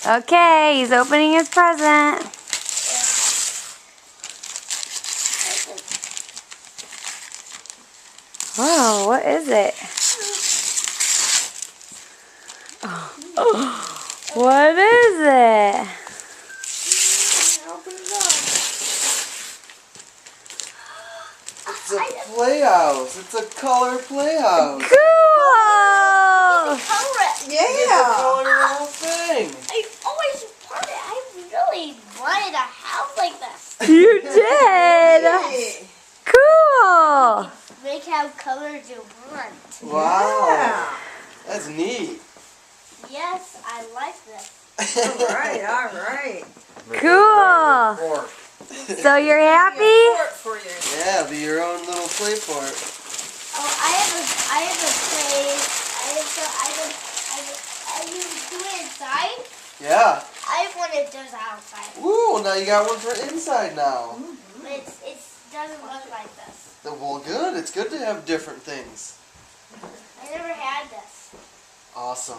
Okay, he's opening his present. Whoa, what is it? Oh. What is it? Open it up. It's a playhouse. It's a color playhouse. Cool! Color it. You get to color the whole thing. I always wanted. I really wanted a house like this. You did! Cool! Make how colors you want. Wow. Yeah. That's neat. Yes, I like this. All right. Cool! So you're happy? For you. Yeah, be your own little play fort. Oh, I have a place. You do it inside? Yeah. I wanted those outside. Woo, now you got one for inside now. But it doesn't look like this. Well, good. It's good to have different things. I never had this. Awesome.